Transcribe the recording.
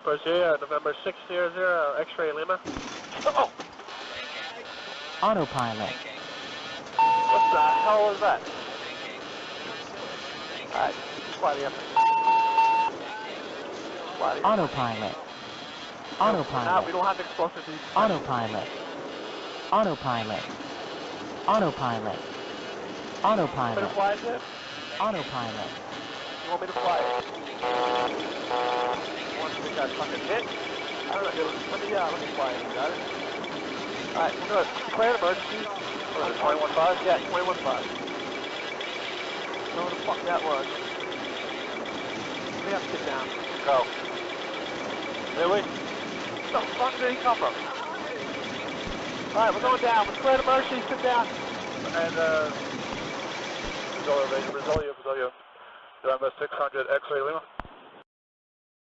Brazil, November 600, X-ray Lima. Oh! Autopilot. What the hell is that? Alright, fly the effort. Autopilot. Autopilot. We don't have explosives. Autopilot. Autopilot. Autopilot. Autopilot. Want me to fly it? Autopilot. You want me to fly it? You want to get that fucking hit? I don't know, let me fly it, you got it? Alright, we'll do it. Declare emergency. What is it, 21.5? Yeah, 21.5. Know what the fuck that was. We have to get down. Go. Really? Where the fuck did he come from? Alright, we're going down. We're declared emergency. Sit down. And, Brazilian, November 600, X-ray Lima.